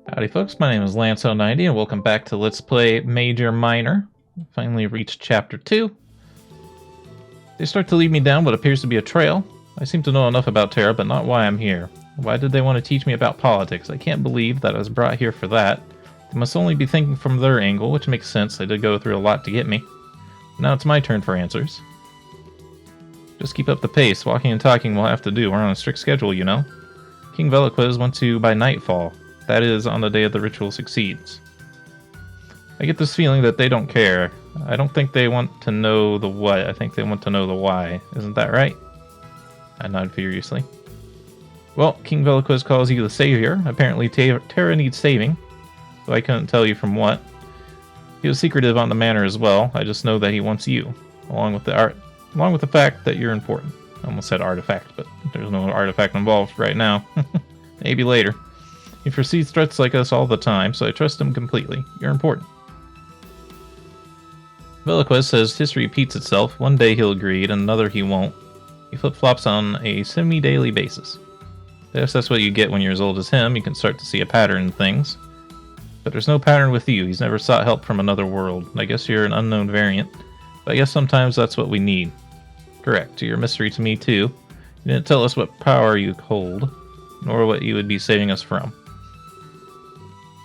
Howdy folks, my name is Lance 90 and welcome back to Let's Play Major Minor. Finally reached Chapter 2. They start to lead me down what appears to be a trail. I seem to know enough about Terra, but not why I'm here. Why did they want to teach me about politics? I can't believe that I was brought here for that. They must only be thinking from their angle, which makes sense. They did go through a lot to get me. Now it's my turn for answers. Just keep up the pace. Walking and talking we'll have to do. We're on a strict schedule, you know. King Veloquez went to by nightfall. That is, on the day of the ritual succeeds. I get this feeling that they don't care. I don't think they want to know the what, I think they want to know the why. Isn't that right? I nod furiously. Well, King Veloquez calls you the savior. Apparently Terra needs saving, though I couldn't tell you from what. He was secretive on the matter as well. I just know that he wants you, along with the fact that you're important. I almost said artifact, but there's no artifact involved right now. Maybe later. He foresees threats like us all the time, so I trust him completely. You're important. Veloquez says history repeats itself. One day he'll agree, and another he won't. He flip-flops on a semi-daily basis. I guess that's what you get when you're as old as him. You can start to see a pattern in things. But there's no pattern with you. He's never sought help from another world. I guess you're an unknown variant. But I guess sometimes that's what we need. Correct. You're a mystery to me, too. You didn't tell us what power you hold, nor what you would be saving us from.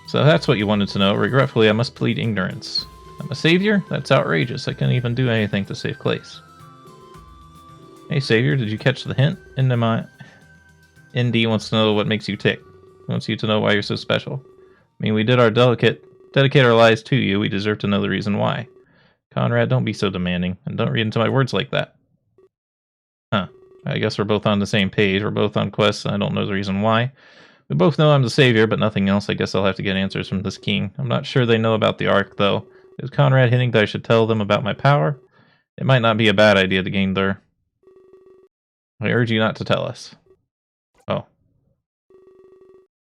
So that's what you wanted to know. Regretfully, I must plead ignorance. I'm a savior? That's outrageous. I couldn't even do anything to save Clace. Hey, savior, did you catch the hint? Indy wants to know what makes you tick. He wants you to know why you're so special. I mean, we did our dedicate our lives to you. We deserve to know the reason why. Conrad, don't be so demanding, and don't read into my words like that. Huh. I guess we're both on the same page. We're both on quests, and I don't know the reason why. We both know I'm the savior, but nothing else. I guess I'll have to get answers from this king. I'm not sure they know about the Ark, though. Is Conrad hinting that I should tell them about my power? It might not be a bad idea to gain their... I urge you not to tell us. Oh.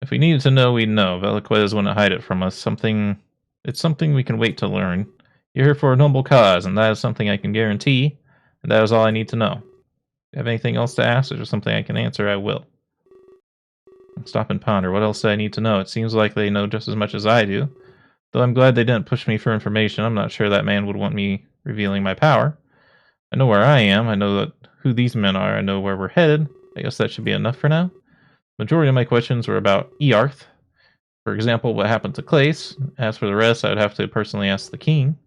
If we needed to know, we'd know. Veloquez wouldn't hide it from us. It's something we can wait to learn. You're here for a noble cause, and that is something I can guarantee, and that is all I need to know. If you have anything else to ask, or just something I can answer, I will. Stop and ponder. What else do I need to know? It seems like they know just as much as I do. Though I'm glad they didn't push me for information. I'm not sure that man would want me revealing my power. I know where I am. I know who these men are. I know where we're headed. I guess that should be enough for now. Majority of my questions were about Earth. For example, what happened to Clace. As for the rest, I would have to personally ask the king.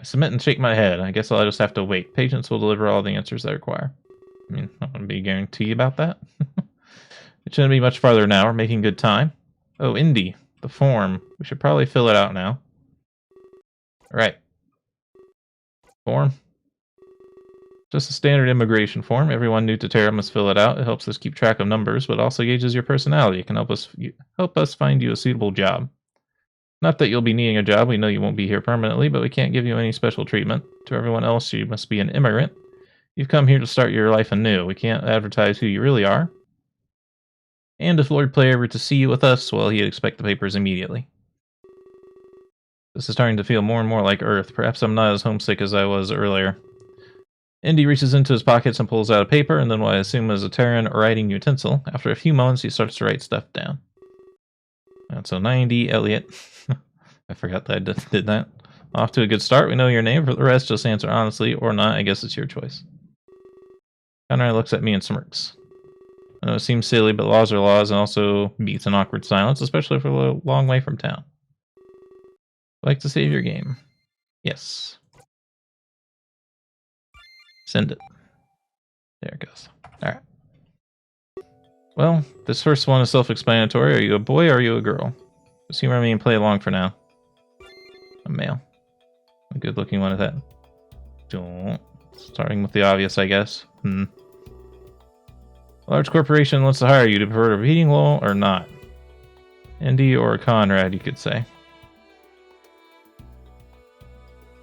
I submit and shake my head. I guess I'll just have to wait. Patience will deliver all the answers I require. I mean, I want to be guaranteed about that. It shouldn't be much farther now. We're making good time. Oh, Indy. The form. We should probably fill it out now. Alright. Form. Just a standard immigration form. Everyone new to Terra must fill it out. It helps us keep track of numbers, but also gauges your personality. It can help us find you a suitable job. Not that you'll be needing a job. We know you won't be here permanently, but we can't give you any special treatment. To everyone else, you must be an immigrant. You've come here to start your life anew. We can't advertise who you really are. And if Lord Player were to see you with us, well, he'd expect the papers immediately. This is starting to feel more and more like Earth. Perhaps I'm not as homesick as I was earlier. Indy reaches into his pockets and pulls out a paper, and then what I assume is a Terran writing utensil. After a few moments, he starts to write stuff down. And so 90, Elliott. I forgot that I did that. Off to a good start. We know your name. For the rest, just answer honestly or not. I guess it's your choice. Conrad looks at me and smirks. I know it seems silly, but laws are laws, and also beats an awkward silence, especially for a long way from town. Like to save your game? Yes. Send it. There it goes. Alright. Well, this first one is self-explanatory. Are you a boy or are you a girl? Just humor me and play along for now. A male. A good-looking one at that. Starting with the obvious, I guess. A large corporation wants to hire you to prefer a reading role or not. Indy or Conrad, you could say.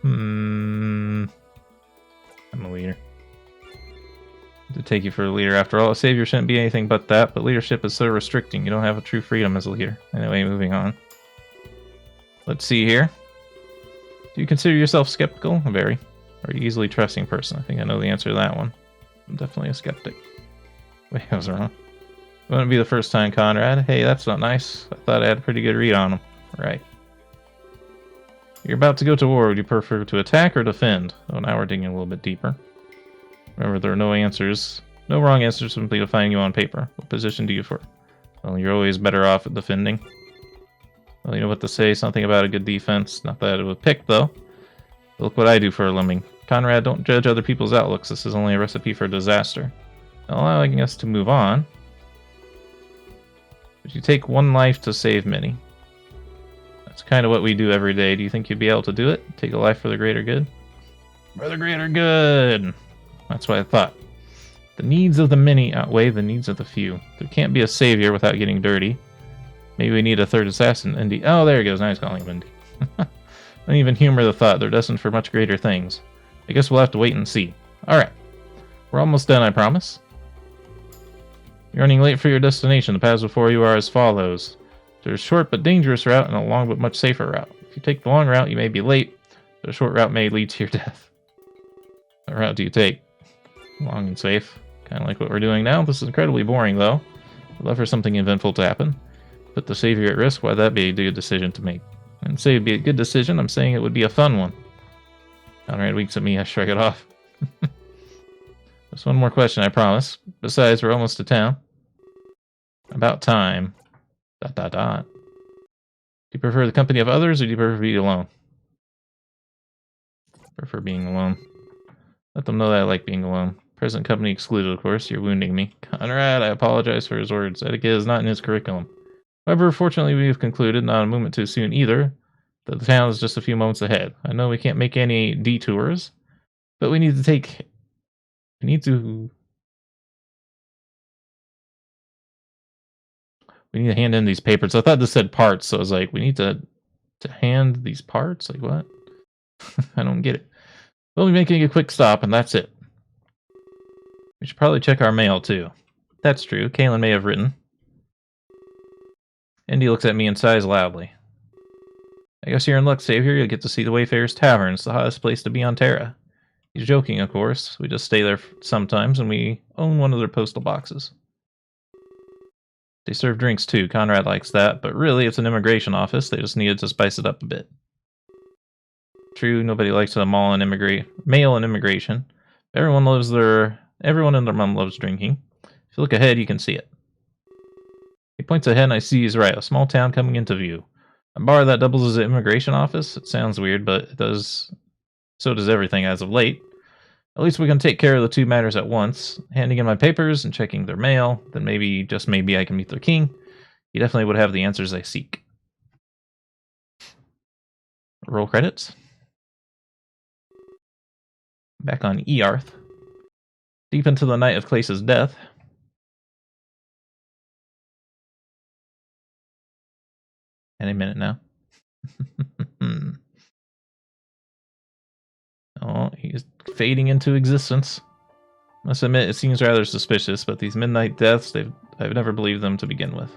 I'm a leader. To take you for a leader after all. A savior shouldn't be anything but that, but leadership is so restricting. You don't have a true freedom as a leader. Anyway, moving on. Let's see here. Do you consider yourself skeptical? Very. Or you easily trusting person? I think I know the answer to that one. I'm definitely a skeptic. Wait, I was wrong. Wouldn't be the first time, Conrad. Hey, that's not nice. I thought I had a pretty good read on him. Right. You're about to go to war. Would you prefer to attack or defend? Oh, now we're digging a little bit deeper. Remember, there are no answers. No wrong answers, simply defining you on paper. What position do you prefer? Well, you're always better off at defending. Well, you know what to say. Something about a good defense. Not that it was picked, though. Look what I do for a living. Conrad, don't judge other people's outlooks. This is only a recipe for disaster. Allowing us to move on. But you take one life to save many. That's kind of what we do every day. Do you think you'd be able to do it? Take a life for the greater good? For the greater good! That's what I thought. The needs of the many outweigh the needs of the few. There can't be a savior without getting dirty. Maybe we need a third assassin, Indy. Oh, there he goes. Now he's calling him Indy. Don't even humor the thought. They're destined for much greater things. I guess we'll have to wait and see. Alright. We're almost done, I promise. You're running late for your destination. The paths before you are as follows. There's a short but dangerous route and a long but much safer route. If you take the long route, you may be late. The short route may lead to your death. What route do you take? Long and safe. Kind of like what we're doing now. This is incredibly boring, though. I'd love for something eventful to happen. Put the savior at risk. Why that'd be a good decision to make. I didn't say it'd be a good decision. I'm saying it would be a fun one. Conrad winks at me. I shrug it off. Just one more question, I promise. Besides, we're almost to town. About time. ... Do you prefer the company of others, or do you prefer being alone? Prefer being alone. Let them know that I like being alone. Present company excluded, of course. You're wounding me. Conrad, I apologize for his words. Etiquette is not in his curriculum. However, fortunately, we have concluded, not a moment too soon either, that the town is just a few moments ahead. I know we can't make any detours, but we need to hand in these papers. I thought this said parts, so I was like, we need to hand these parts? Like, what? I don't get it. We'll be making a quick stop, and that's it. We should probably check our mail, too. That's true. Kalen may have written. Indy looks at me and sighs loudly. I guess you're in luck, Savior. You'll get to see the Wayfarer's Tavern. It's the hottest place to be on Terra. He's joking, of course. We just stay there sometimes, and we own one of their postal boxes. They serve drinks, too. Conrad likes that, but really, it's an immigration office. They just needed to spice it up a bit. True, nobody likes to mail and immigration. Everyone and their mom loves drinking. If you look ahead, you can see it. He points ahead and I see he's right. A small town coming into view. A bar that doubles as an immigration office? It sounds weird, but it does. So does everything as of late. At least we can take care of the two matters at once. Handing in my papers and checking their mail. Then maybe, just maybe, I can meet their king. He definitely would have the answers I seek. Roll credits. Back on Earth. Deep into the night of Clace's death. Any minute now. Oh, he's fading into existence. Must admit, it seems rather suspicious, but these midnight deaths, I've never believed them to begin with.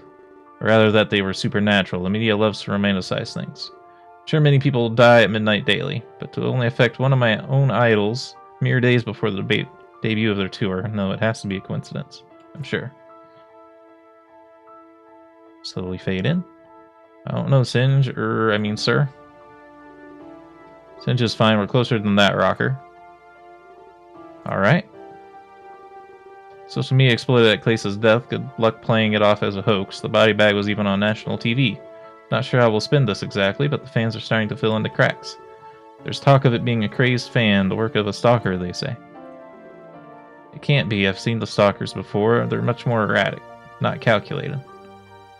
Or rather that they were supernatural. The media loves to romanticize things. Sure, many people die at midnight daily, but to only affect one of my own idols mere days before the debut of their tour, no, it has to be a coincidence. I'm sure. Slowly fade in. I don't know, sir. Singe is fine, we're closer than that, Rocker. Alright. Social media exploited Clace's death. Good luck playing it off as a hoax. The body bag was even on national TV. Not sure how we'll spin this exactly, but the fans are starting to fill in the cracks. There's talk of it being a crazed fan, the work of a stalker, they say. It can't be. I've seen the stalkers before. They're much more erratic, not calculated.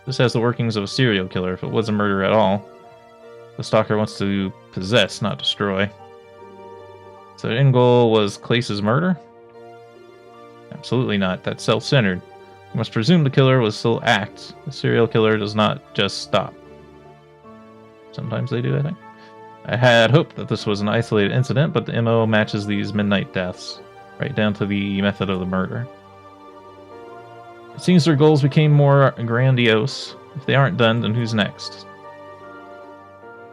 This has the workings of a serial killer, if it was a murder at all. The stalker wants to possess, not destroy. So the end goal was Clace's murder? Absolutely not. That's self-centered. You must presume the killer will still act. The serial killer does not just stop. Sometimes they do, I think. I had hoped that this was an isolated incident, but the MO matches these midnight deaths, right down to the method of the murder. It seems their goals became more grandiose. If they aren't done, then who's next?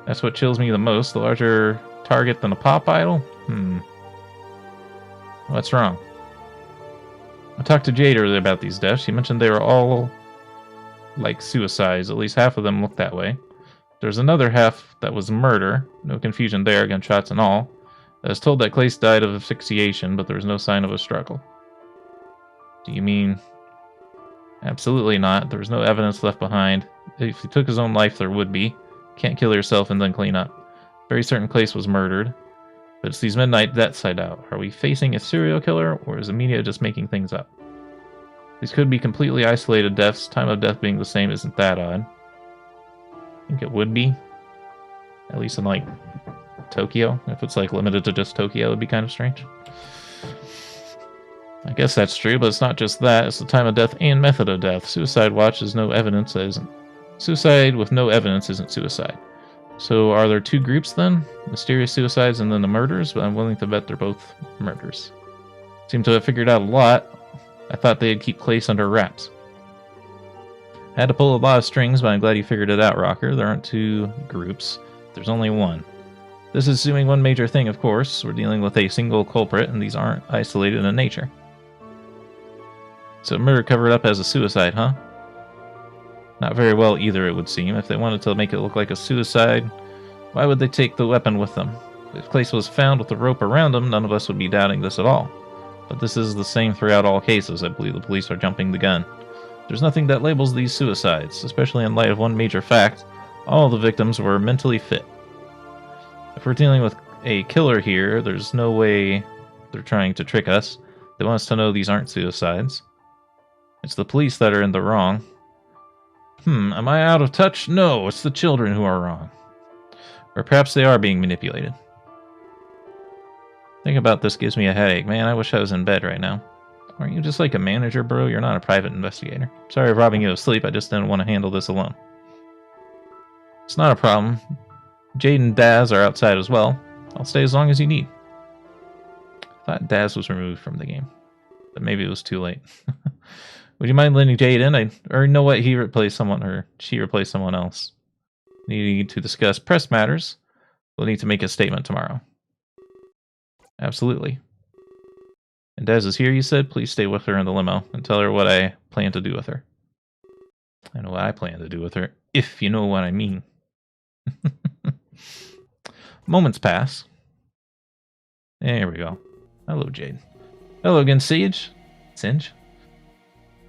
That's what chills me the most. The larger target than a pop idol? What's wrong? I talked to Jade earlier about these deaths. She mentioned they were all like suicides. At least half of them looked that way. There's another half that was murder. No confusion there, gunshots and all. I was told that Clace died of asphyxiation, but there was no sign of a struggle. Do you mean... Absolutely not. There was no evidence left behind. If he took his own life, there would be. Can't kill yourself and then clean up. Very certain Clace was murdered. But it's these midnight deaths I doubt. Are we facing a serial killer, or is the media just making things up? These could be completely isolated deaths. Time of death being the same isn't that odd. I think it would be. At least in, like, Tokyo. If it's, like, limited to just Tokyo, it would be kind of strange. I guess that's true, but it's not just that. It's the time of death and method of death. Suicide watch is no evidence that isn't... Suicide with no evidence isn't suicide. So are there two groups then? Mysterious suicides and then the murders? But I'm willing to bet they're both murders. Seem to have figured out a lot. I thought they'd keep Clace under wraps. I had to pull a lot of strings, but I'm glad you figured it out, Rocker. There aren't two groups. There's only one. This is assuming one major thing, of course. We're dealing with a single culprit, and these aren't isolated in nature. So murder covered up as a suicide, huh? Not very well either, it would seem. If they wanted to make it look like a suicide, why would they take the weapon with them? If Clace was found with the rope around him, none of us would be doubting this at all. But this is the same throughout all cases. I believe the police are jumping the gun. There's nothing that labels these suicides, especially in light of one major fact. All the victims were mentally fit. If we're dealing with a killer here, there's no way they're trying to trick us. They want us to know these aren't suicides. It's the police that are in the wrong. Am I out of touch? No, it's the children who are wrong. Or perhaps they are being manipulated. Thinking about this gives me a headache. Man, I wish I was in bed right now. Aren't you just like a manager, bro? You're not a private investigator. Sorry for robbing you of sleep. I just didn't want to handle this alone. It's not a problem. Jade and Daz are outside as well. I'll stay as long as you need. I thought Daz was removed from the game. But maybe it was too late. Would you mind letting Jade in? Or know what? He replaced someone, or she replaced someone else. Needing to discuss press matters. We'll need to make a statement tomorrow. Absolutely. And Daz is here, you said? Please stay with her in the limo and tell her what I plan to do with her. I know what I plan to do with her, if you know what I mean. Moments pass. There we go. Hello, Jade. Hello again, Singe.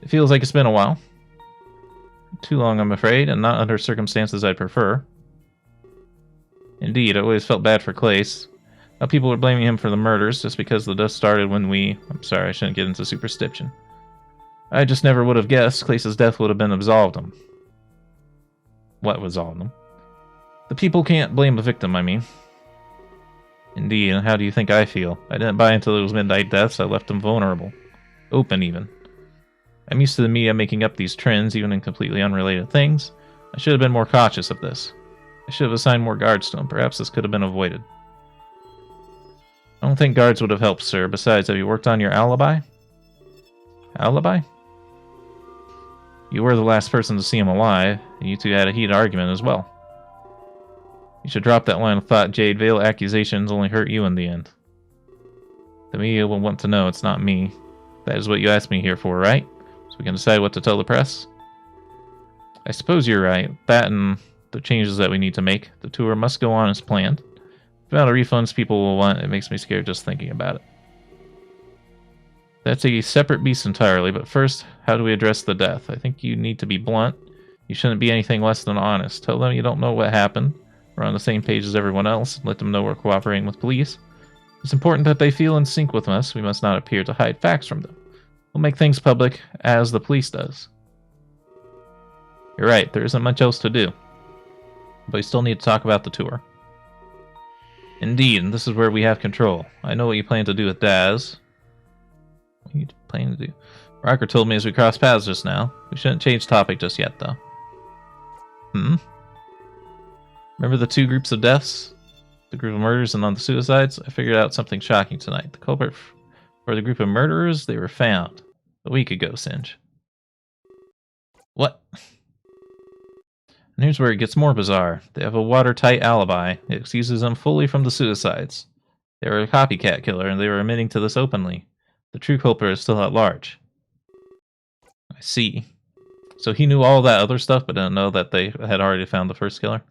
It feels like it's been a while. Too long, I'm afraid, and not under circumstances I'd prefer. Indeed, I always felt bad for Clace. Now people were blaming him for the murders just because the dust started when we... I'm sorry, I shouldn't get into superstition. I just never would have guessed Clace's death would have been absolved him. What absolved him? The people can't blame the victim, I mean. Indeed, and how do you think I feel? I didn't buy into those midnight deaths, I left them vulnerable. Open, even. I'm used to the media making up these trends, even in completely unrelated things. I should have been more cautious of this. I should have assigned more guards to him. Perhaps this could have been avoided. I don't think guards would have helped, sir. Besides, have you worked on your alibi? Alibi? You were the last person to see him alive, and you two had a heated argument as well. You should drop that line of thought, Jade. Veil accusations only hurt you in the end. The media will want to know it's not me. That is what you asked me here for, right? So we can decide what to tell the press? I suppose you're right. That and the changes that we need to make. The tour must go on as planned. The amount of refunds people will want, it makes me scared just thinking about it. That's a separate beast entirely, but first, how do we address the death? I think you need to be blunt. You shouldn't be anything less than honest. Tell them you don't know what happened. We're on the same page as everyone else. Let them know we're cooperating with police. It's important that they feel in sync with us. We must not appear to hide facts from them. We'll make things public as the police does. You're right, there isn't much else to do. But we still need to talk about the tour. Indeed, and this is where we have control. I know what you plan to do with Daz. What are you planning to do? Rocker told me as we crossed paths just now. We shouldn't change topic just yet, though. Remember the two groups of deaths? The group of murders and on the suicides? I figured out something shocking tonight. The culprit for the group of murderers, they were found a week ago, Singe. What? And here's where it gets more bizarre. They have a watertight alibi. It excuses them fully from the suicides. They were a copycat killer, and they were admitting to this openly. The true culprit is still at large. see. So he knew all that other stuff, but didn't know that they had already found the first killer.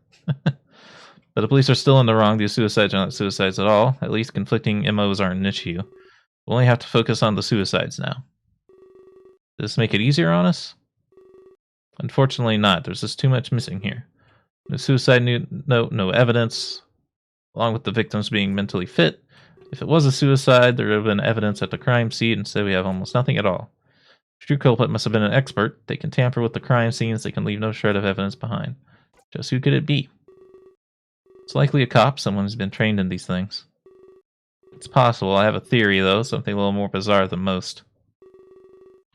But the police are still in the wrong. These suicides are not suicides at all. At least conflicting MOs aren't an issue. We'll only have to focus on the suicides now. Does this make it easier on us? Unfortunately not. There's just too much missing here. No suicide note, no evidence, along with the victims being mentally fit. If it was a suicide, there would have been evidence at the crime scene. Instead, we have almost nothing at all. The true culprit must have been an expert. They can tamper with the crime scenes. They can leave no shred of evidence behind. Just who could it be? It's likely a cop, someone who's been trained in these things. It's possible. I have a theory, though, something a little more bizarre than most.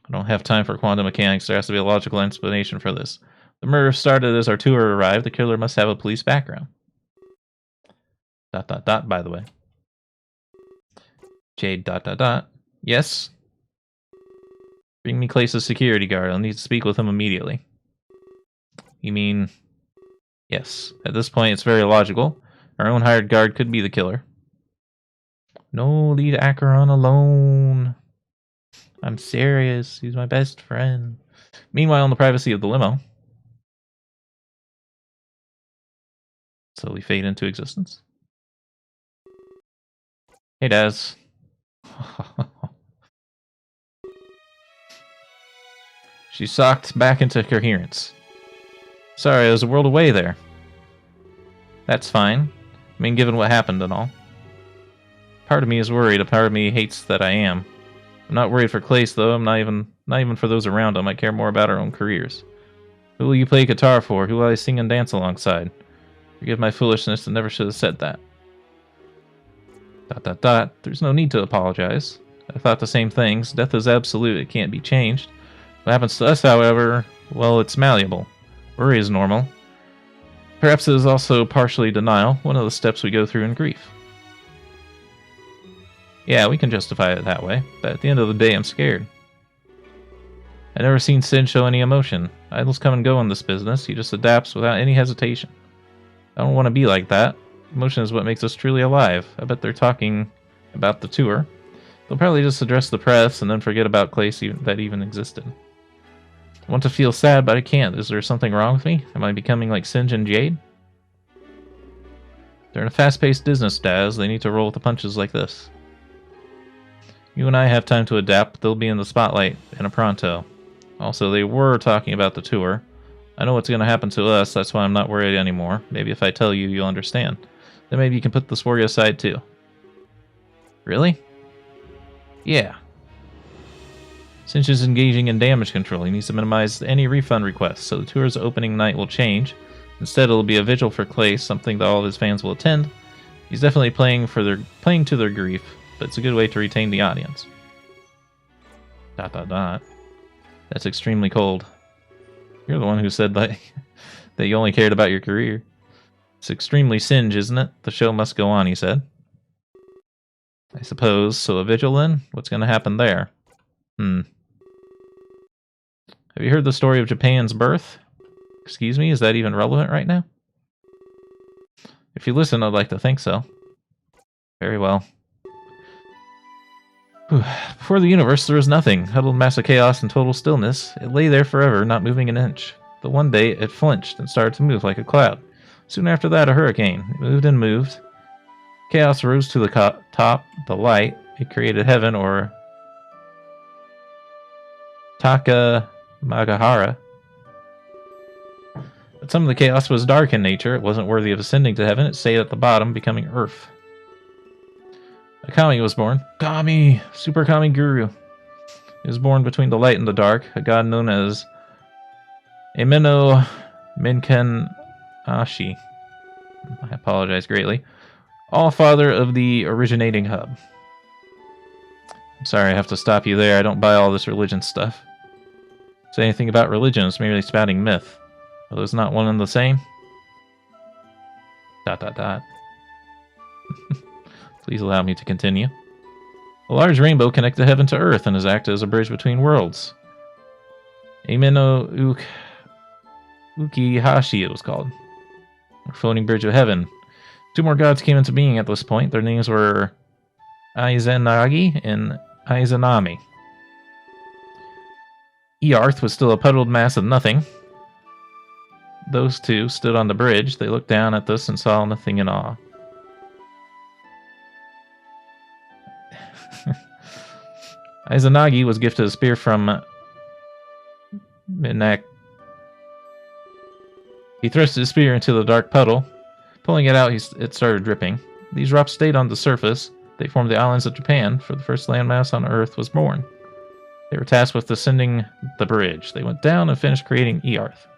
I don't have time for quantum mechanics. There has to be a logical explanation for this. The murder started as our tour arrived. The killer must have a police background. ... by the way. Jade ... Yes? Bring me Clay's security guard. I'll need to speak with him immediately. You mean... Yes. At this point, it's very logical. Our own hired guard could be the killer. No, leave Acheron alone. I'm serious. He's my best friend. Meanwhile, in the privacy of the limo, slowly fade into existence. Hey, Daz. She socked back into coherence. Sorry, there's a world away there. That's fine. I mean, given what happened and all. Part of me is worried. A part of me hates that I am. I'm not worried for Clace, though. I'm not even for those around him. I care more about our own careers. Who will you play guitar for? Who will I sing and dance alongside? Forgive my foolishness. I never should have said that. ... There's no need to apologize. I thought the same things. Death is absolute. It can't be changed. What happens to us, however, well, it's malleable. Worry is normal. Perhaps it is also partially denial, one of the steps we go through in grief. Yeah, we can justify it that way, but at the end of the day, I'm scared. I've never seen Sid show any emotion. Idols come and go in this business. He just adapts without any hesitation. I don't want to be like that. Emotion is what makes us truly alive. I bet they're talking about the tour. They'll probably just address the press and then forget about Clace that even existed. I want to feel sad, but I can't. Is there something wrong with me? Am I becoming like Singe and Jade? They're in a fast-paced business, Daz. They need to roll with the punches like this. You and I have time to adapt. They'll be in the spotlight in a pronto. Also, they were talking about the tour. I know what's going to happen to us. That's why I'm not worried anymore. Maybe if I tell you, you'll understand. Then maybe you can put this worry aside too. Really? Yeah. Singe is engaging in damage control. He needs to minimize any refund requests, so the tour's opening night will change. Instead, it'll be a vigil for Clay, something that all of his fans will attend. He's definitely playing to their grief, but it's a good way to retain the audience. ... That's extremely cold. You're the one who said that you only cared about your career. It's extremely Singe, isn't it? The show must go on, he said. I suppose. So a vigil then? What's going to happen there? Have you heard the story of Japan's birth? Excuse me, is that even relevant right now? If you listen, I'd like to think so. Very well. Before the universe, there was nothing. Huddled mass of chaos and total stillness. It lay there forever, not moving an inch. But one day, it flinched and started to move like a cloud. Soon after that, a hurricane. It moved and moved. Chaos rose to the top, the light. It created heaven, or Taka Magahara. But some of the chaos was dark in nature. It wasn't worthy of ascending to heaven. It stayed at the bottom, becoming earth. A kami was born. Kami! Super Kami Guru. He was born between the light and the dark, a god known as Emeno Minken Ashi. I apologize greatly. All father of the originating hub. I'm sorry I have to stop you there. I don't buy all this religion stuff. Say anything about religion, it's merely spouting myth. Are those not one and the same? ... Please allow me to continue. A large rainbow connected heaven to earth and has acted as a bridge between worlds. Ameno Ukihashi, it was called. A floating bridge of heaven. Two more gods came into being at this point. Their names were Aizenagi and Aizenami. Earth was still a puddled mass of nothing. Those two stood on the bridge. They looked down at this and saw nothing in awe. Izanagi was gifted a spear from Minak. He thrust his spear into the dark puddle. Pulling it out, it started dripping. These rocks stayed on the surface. They formed the islands of Japan, for the first landmass on Earth was born. They were tasked with ascending the bridge. They went down and finished creating Earth.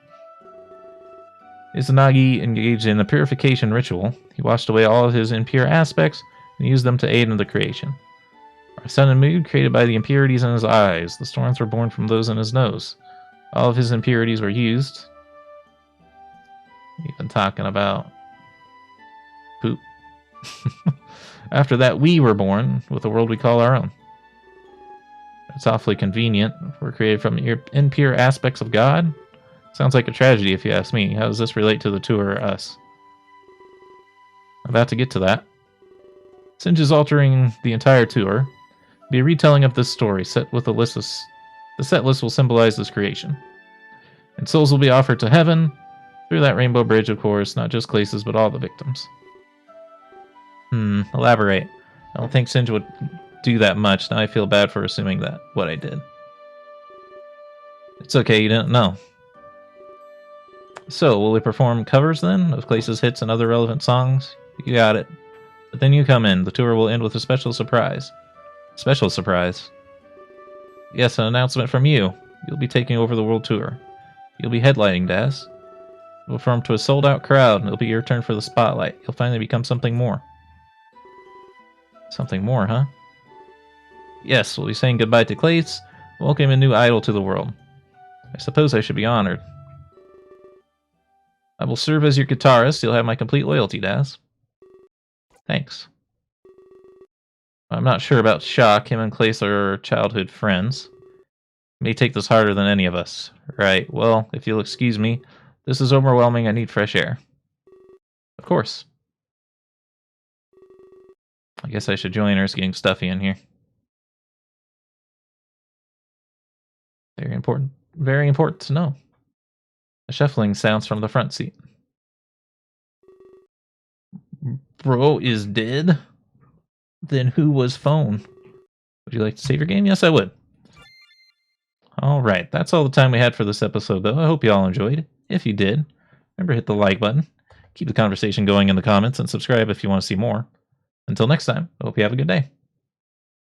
Izanagi engaged in a purification ritual. He washed away all of his impure aspects and used them to aid in the creation. Our sun and moon created by the impurities in his eyes. The storms were born from those in his nose. All of his impurities were used. We've been talking about poop. After that, we were born with a world we call our own. It's awfully convenient. We're created from impure aspects of God. Sounds like a tragedy if you ask me. How does this relate to the tour or us? I'm about to get to that. Singe is altering the entire tour. It'll be a retelling of this story, set with the set list will symbolize this creation. And souls will be offered to heaven, through that rainbow bridge, of course, not just Claces, but all the victims. Elaborate. I don't think Singe would do that much. Now I feel bad for assuming that, what I did. It's okay, you didn't know. So, will we perform covers then, of Clace's hits and other relevant songs? You got it. But then you come in. The tour will end with a special surprise. Special surprise? Yes, an announcement from you. You'll be taking over the world tour. You'll be headlighting, Daz. You'll perform to a sold-out crowd, and it'll be your turn for the spotlight. You'll finally become something more. Something more, huh? Yes, we'll be saying goodbye to Clace, welcome a new idol to the world. I suppose I should be honored. I will serve as your guitarist. You'll have my complete loyalty, Daz. Thanks. I'm not sure about Shock. Him and Clace are childhood friends. He may take this harder than any of us. Right, well, if you'll excuse me, this is overwhelming. I need fresh air. Of course. I guess I should join her. It's getting stuffy in here. Very important. Very important to know. A shuffling sounds from the front seat. Bro is dead? Then who was phone? Would you like to save your game? Yes, I would. Alright, that's all the time we had for this episode, though. I hope you all enjoyed. If you did, remember to hit the like button. Keep the conversation going in the comments, and subscribe if you want to see more. Until next time, I hope you have a good day.